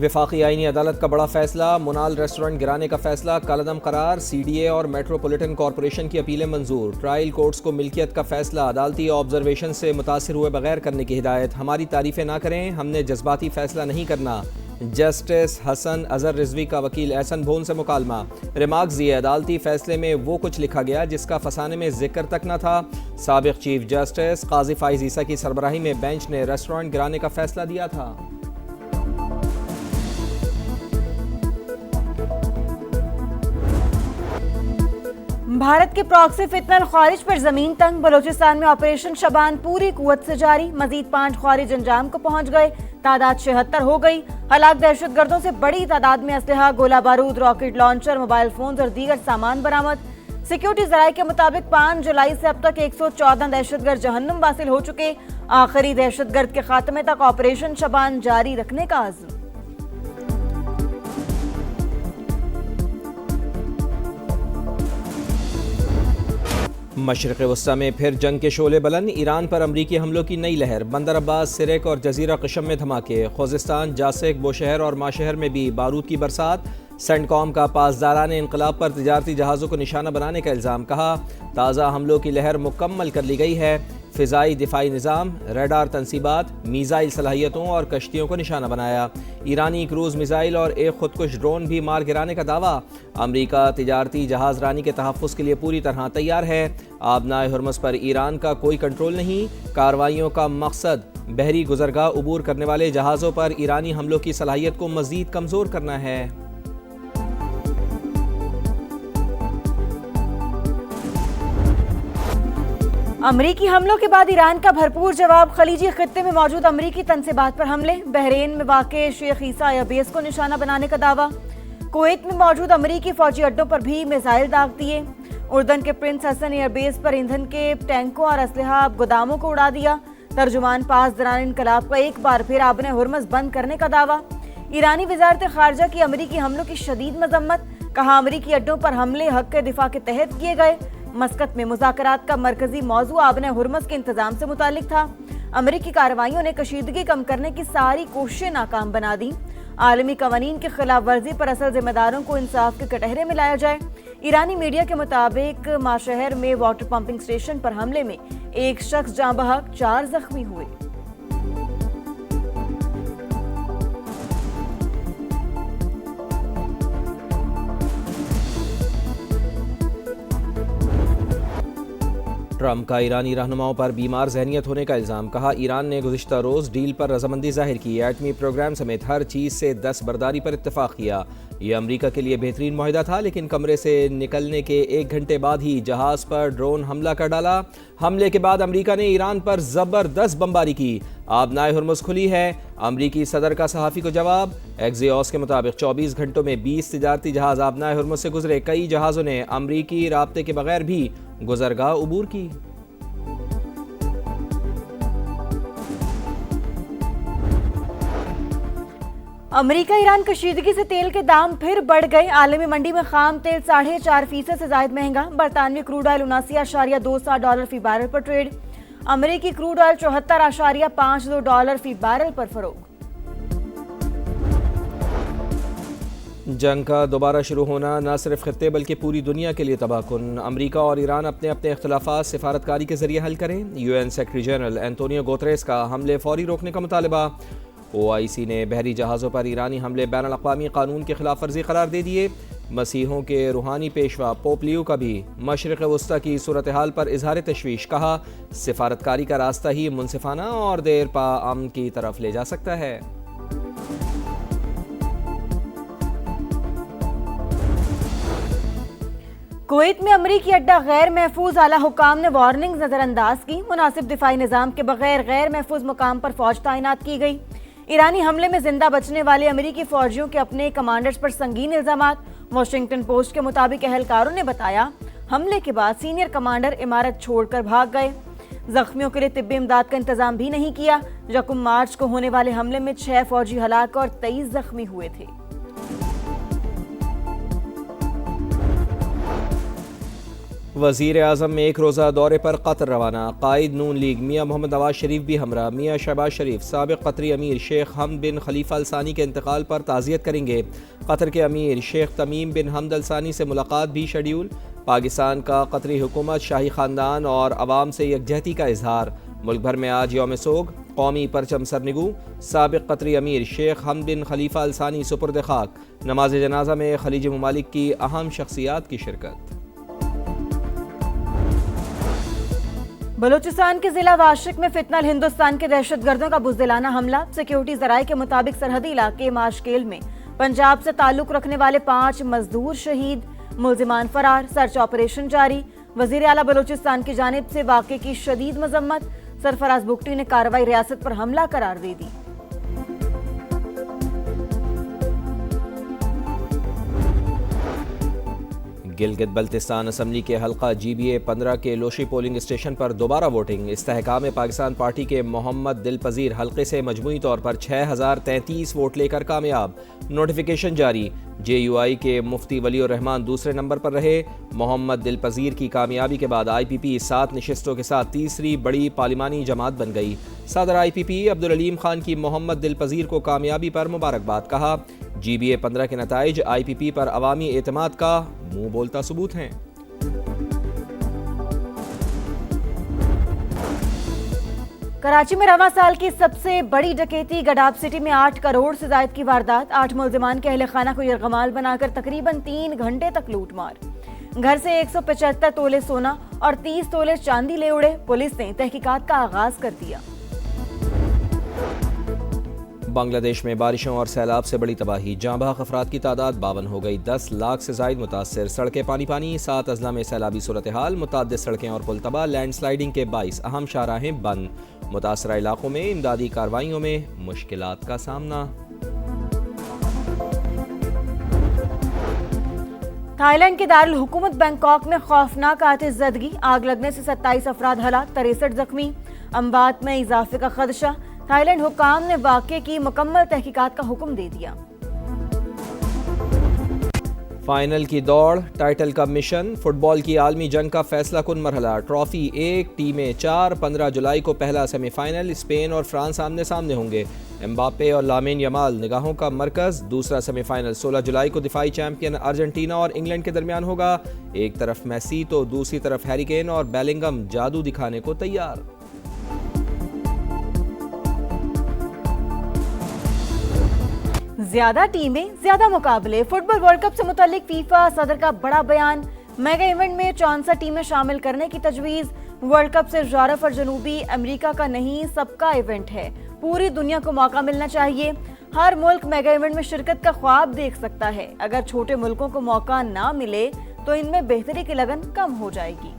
वफाकी आईनी अदालत का बड़ा फैसला, मुनाल रेस्टोरेंट गिराने का फैसला कलअदम करार, CDA और मेट्रोपॉलिटन कॉरपोरेशन की अपीलें मंजूर। ट्रायल कोर्ट्स को मिल्कियत का फैसला, अदालती ऑब्जर्वेशन से मुतासिर हुए बगैर करने की हिदायत। हमारी तारीफें ना करें, हमने जज्बाती फैसला नहीं करना। जस्टिस हसन अजहर रिजवी का वकील एहसन भोन से मुकालमा। रिमार्क्स दिए, अदालती फैसले में वो कुछ लिखा गया जिसका फसाने में जिक्र तक न था। साबिक चीफ जस्टिस काजी फाइज ईसा की सरबराही में बेंच ने रेस्टोरेंट गिराने का फैसला दिया था। भारत के प्रॉक्सी फितनल ख्वारिज पर जमीन तंग, बलोचिस्तान में ऑपरेशन शबान पूरी कुव्वत से जारी। मजीद 5 ख्वारिज अंजाम को पहुंच गए, तादाद 76 हो गई। हलाक दहशतगर्दों से बड़ी तादाद में असलहा, गोला बारूद, रॉकेट लॉन्चर, मोबाइल फोन और दीगर सामान बरामद। सिक्योरिटी जराये के मुताबिक 5 जुलाई से अब तक 114 दहशतगर्द जहन्नुम वासिल हो चुके। आखिरी दहशतगर्द के खात्मे तक ऑपरेशन शबान जारी रखने का अज़्म। मशरिक़ वस्ता में फिर जंग के शोले बुलंद, ईरान पर अमरीकी हमलों की नई लहर। बंदर अब्बास, सिरेक और जजीरा कशम में धमाके। खुज़िस्तान, जासेक, बोशहर और माशहर में भी बारूद की बरसात। सेंटकॉम का पासदारान इनकलाब पर तिजारती जहाज़ों को निशाना बनाने का इल्ज़ाम। कहा, ताज़ा हमलों की लहर मुकम्मल कर ली गई है। फ़िज़ाई दिफाई निज़ाम, रेडार तनसीबात, मीज़ाइल सलाहियतों और कश्तियों को निशाना बनाया। ईरानी क्रूज़ मिज़ाइल और एक खुदकुश ड्रोन भी मार गिराने का दावा। अमरीका तिजारती जहाज़ रानी के तहफ़्फ़ुज़ के लिए पूरी तरह तैयार है। आबनाए हुर्मुज़ पर ईरान का कोई कंट्रोल नहीं। कार्रवाइयों का मकसद बहरी गुज़रगाह अबूर करने वाले जहाज़ों पर ईरानी हमलों की सलाहियत को मज़ीद कमज़ोर करना है। अमरीकी हमलों के बाद ईरान का भरपूर जवाब। खलीजी खित्ते में मौजूद अमरीकी तनसीबात पर हमले। बहरीन में वाक़े शेख ईसा एयरबेस को निशाना बनाने का दावा। कुवैत में मौजूद अमरीकी फौजी अड्डों पर भी मिसाइल दाग दिए। उर्दन के प्रिंस हसन एयरबेस पर ईंधन के टैंकों और असलहा गोदामों को उड़ा दिया। तर्जुमान पासदारान इनकलाब का एक बार फिर आबने हुर्मुज़ बंद करने का दावा। ईरानी वज़ारत ख़ारजा की अमरीकी हमलों की शदीद मजम्मत। कहा, अमरीकी अड्डों पर हमले हक़ के दिफा के तहत किए गए। मस्कत में मुज़ाकरात का मरकजी मौजू आबने हुर्मुज़ के इंतजाम से मुतालिक था। अमरीकी कार्रवाइयों ने कशीदगी कम करने की सारी कोशिशें नाकाम बना दी। आलमी कवानीन की खिलाफ वर्जी पर असल जिम्मेदारों को इंसाफ के कटहरे में लाया जाए। ईरानी मीडिया के मुताबिक माशहर में वाटर पंपिंग स्टेशन पर हमले में एक शख्स जाँ बहक, 4 जख्मी हुए। ट्रंप का ईरानी रहनुमाओं पर बीमार जहनियत होने का इल्ज़ाम। कहा, ईरान ने गुज़िश्ता रोज़ डील पर रजामंदी जाहिर की। एटमी प्रोग्राम समेत हर चीज़ से दस्तबरदारी पर इत्तफाक किया। यह अमरीका के लिए बेहतरीन मुआहिदा था, लेकिन कमरे से निकलने के 1 घंटे बाद ही जहाज़ पर ड्रोन हमला कर डाला। हमले के बाद अमरीका ने ईरान पर ज़बरदस्त बमबारी की। आबनाए हुर्मुज़ खुली है। अमरीकी सदर का सहाफ़ी को जवाब। एक्सियोस के मुताबिक 24 घंटों में 20 तिजारती जहाज़ आबनाए हुर्मुज़ से गुजरे। कई जहाज़ों ने अमरीकी राब्ते के बगैर भी गुज़रगाह अबूर की। अमरीका ईरान कशीदगी से तेल के दाम फिर बढ़ गए। आलमी मंडी में खाम तेल 4.5% से ज्यादा महंगा। बरतानवी क्रूड ऑयल $79.27 फी बैरल पर ट्रेड। अमरीकी क्रूड ऑयल $74.52 फी बैरल पर फरोख्त। जंग का दोबारा शुरू होना न सिर्फ खित्ते बल्कि पूरी दुनिया के लिए तबाहकुन। अमरीका और ईरान अपने अपने इख्तलाफात सिफारतकारी के जरिए हल करें। UN secretary general Antonio Guterres का हमले फौरी रोकने का मुतालबा। OIC ने बहरी जहाज़ों पर ईरानी हमले बैनुल अक़वामी कानून की खिलाफ वर्जी करार दे दिए। मसीहों के रूहानी पेशवा पोप लियो का भी मशरिक़ वस्ता की सूरत हाल पर इजहार तशवीश। कहा, सिफारतकारी का रास्ता ही मुनसिफाना और देर पा अमन की तरफ ले जा सकता है। कुवैत में अमरीकी अड्डा गैर महफूज, आला हुकाम ने वार्निंग नजरअंदाज की। मुनासिब दिफाई निज़ाम के बगैर गैर महफूज मुकाम पर फौज तैनात की गई। ईरानी हमले में जिंदा बचने वाले अमरीकी फौजियों के अपने कमांडर्स पर संगीन इल्जामात। वाशिंगटन पोस्ट के मुताबिक अहलकारों ने बताया, हमले के बाद सीनियर कमांडर इमारत छोड़कर भाग गए। जख्मियों के लिए तिब्बी इमदाद का इंतजाम भी नहीं किया। 1 मार्च को होने वाले हमले में 6 फौजी हलाक और 23 जख्मी हुए थे। वज़ीर आज़म एक रोज़ा दौरे पर कतर रवाना। कायद नून लीग मियाँ मोहम्मद नवाज शरीफ भी हमरा। मियाँ शहबाज शरीफ साबिक़ कतरी अमीर शेख हमद बिन खलीफा अल सानी के इंतकाल पर ताज़ियत करेंगे। कतर के अमीर शेख तमीम बिन हमद अल सानी से मुलाकात भी शेड्यूल। पाकिस्तान का कतरी हुकूमत, शाही ख़ानदान और अवाम से यकजहती का इजहार। मुल्क भर में आज यौम सोग, कौमी परचम सरनिगू। साबिक़ कतरी अमीर शेख हमद बिन खलीफा अल सानी सुपुर्द खाक। नमाज जनाजा में खलीजी ममालिक की अहम शख्सियात की शिरकत। बलूचिस्तान के जिला वाशिक में फितनल हिंदुस्तान के दहशतगर्दों का बुज़दिलाना हमला। सिक्योरिटी ज़राए के मुताबिक सरहदी इलाके माशकेल में पंजाब से ताल्लुक रखने वाले 5 मजदूर शहीद, मुल्जिमान फरार, सर्च ऑपरेशन जारी। वज़ीर आला बलूचिस्तान की जानिब से वाक़े की शदीद मजम्मत। सरफराज बुगटी ने कार्रवाई रियासत पर हमला करार दे दी। गिलगित बल्तिस्तान असम्बली के हल्का GBA 15 के लोशी पोलिंग स्टेशन पर दोबारा वोटिंग। इस्तेहकाम पाकिस्तान पार्टी के मोहम्मद दिलपजीर हल्के से मजमूई तौर पर 6033 वोट लेकर कामयाब। नोटिफिकेशन जारी। JUI के मुफ्ती वली रहमान दूसरे नंबर पर रहे। मोहम्मद दिलपजीर की कामयाबी के बाद IPP 7 नशिस्तों के साथ तीसरी बड़ी पार्लिमानी जमात बन गई। सदर IPP अब्दुल अलीम खान की मोहम्मद दिलपजीर को कामयाबी पर मुबारकबाद। कहा, GBA 15 के नताइज IPP पर अवामी एतमाद का मुंह बोलता सबूत हैं। कराची में रवां साल की सबसे बड़ी डकैती। गडाब सिटी में 8 करोड़ से जायद की वारदात। 8 मुल्जिमान के अहले खाना को यरगमाल बनाकर तकरीबन 3 घंटे तक लूट मार। घर से 175 तोले सोना और 30 तोले चांदी ले उड़े। पुलिस ने तहकीकात का आगाज कर दिया। बांग्लादेश में बारिशों और सैलाब से बड़ी तबाही। जांबाग अफराद की तादाद 52 हो गई। 10 लाख से जायद मुतासर। सड़कें पानी पानी। 7 अजला में सैलाबी सूरत हाल। मुताद्दिद सड़कें और पुल तबाह। लैंडस्लाइडिंग के 22 अहम शाहराहें बंद। मुतासरा इलाकों में इमदादी कार्रवाइयों में मुश्किलात का सामना। थाईलैंड के दारुल हुकूमत बैंकॉक में खौफनाक आतिशज़दगी। आग लगने से 27 अफराद हलाक, 63 जख्मी। अमवात में इजाफे का खदशा। थाईलैंड हुकाम ने वाक़े की मुकम्मल तहकीकात का हुक्म दे दिया। फाइनल की दौड़, टाइटल का मिशन। फुटबॉल की आलमी जंग का फैसला कुन मरहला। ट्रॉफी 1, टीमें 4। 15 जुलाई को पहला सेमीफाइनल। स्पेन और फ्रांस आमने सामने होंगे। एम्बापे और लामिन यमाल निगाहों का मरकज। दूसरा सेमीफाइनल 16 जुलाई को दिफाई चैंपियन अर्जेंटीना और इंग्लैंड के दरमियान होगा। एक तरफ मेसी तो दूसरी तरफ हैरी केन और बेलिंगम जादू दिखाने को तैयार। ज्यादा टीमें, ज्यादा मुकाबले। फुटबॉल वर्ल्ड कप से मुतालिक फीफा सदर का बड़ा बयान। मेगा इवेंट में 64 टीमें शामिल करने की तजवीज़। वर्ल्ड कप सिर्फ यूरोप और जनूबी अमेरिका का नहीं, सबका इवेंट है। पूरी दुनिया को मौका मिलना चाहिए। हर मुल्क मेगा इवेंट में शिरकत का ख्वाब देख सकता है। अगर छोटे मुल्कों को मौका ना मिले तो इनमें बेहतरी की लगन कम हो जाएगी।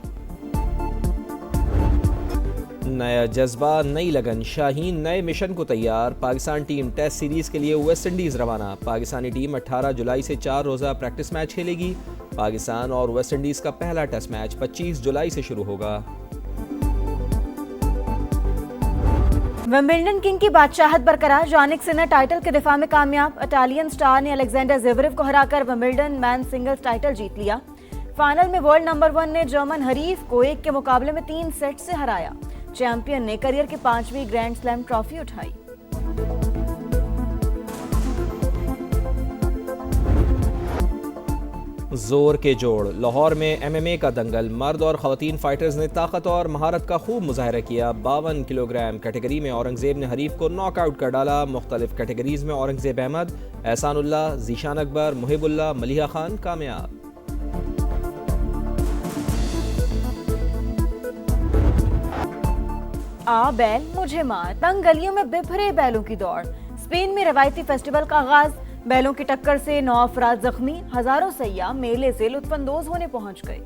नया जज्बा, नई लगन। शाहीन नए मिशन को तैयार। पाकिस्तान टीम टेस्ट सीरीज के लिए वेस्ट इंडीज रवाना। पाकिस्तानी टीम 18 जुलाई से 4 रोज़ा प्रैक्टिस मैच खेलेगी। पाकिस्तान और वेस्ट इंडीज का पहला टेस्ट मैच 25 जुलाई से शुरू होगा। विंबलडन किंग की बादशाहत बरकरार। जानिक सिनर टाइटल के दिफा में कामयाब। इटालियन स्टार ने अलेक्जेंडर ज़वेरेव को हराकर विंबलडन मैन सिंगल्स टाइटल जीत लिया। फाइनल में वर्ल्ड नंबर 1 ने जर्मन हरीफ को 1 के मुकाबले में 3 सेट से हराया। चैंपियन ने करियर की 5वीं ग्रैंड स्लैम ट्रॉफी उठाई। जोर के जोड़। लाहौर में MMA का दंगल। मर्द और खवातीन फाइटर्स ने ताकत और महारत का खूब मुजाहरा किया। 52 किलोग्राम कैटेगरी में औरंगजेब ने हरीफ को नॉकआउट कर डाला। मुख्तलिफ कैटेगरीज में औरंगजेब अहमद, एहसानुल्लाह, जीशान अकबर, मुहिबुल्लाह, मलिहा खान कामयाब। आ बैल मुझे मार। तंग गलियों में बिफरे बैलों की दौड़। स्पेन में रवायती फेस्टिवल का आगाज। बैलों की टक्कर से 9 अफराद जख्मी। हजारों सैयाह मेले से लुत्फानंदोज होने पहुंच गए।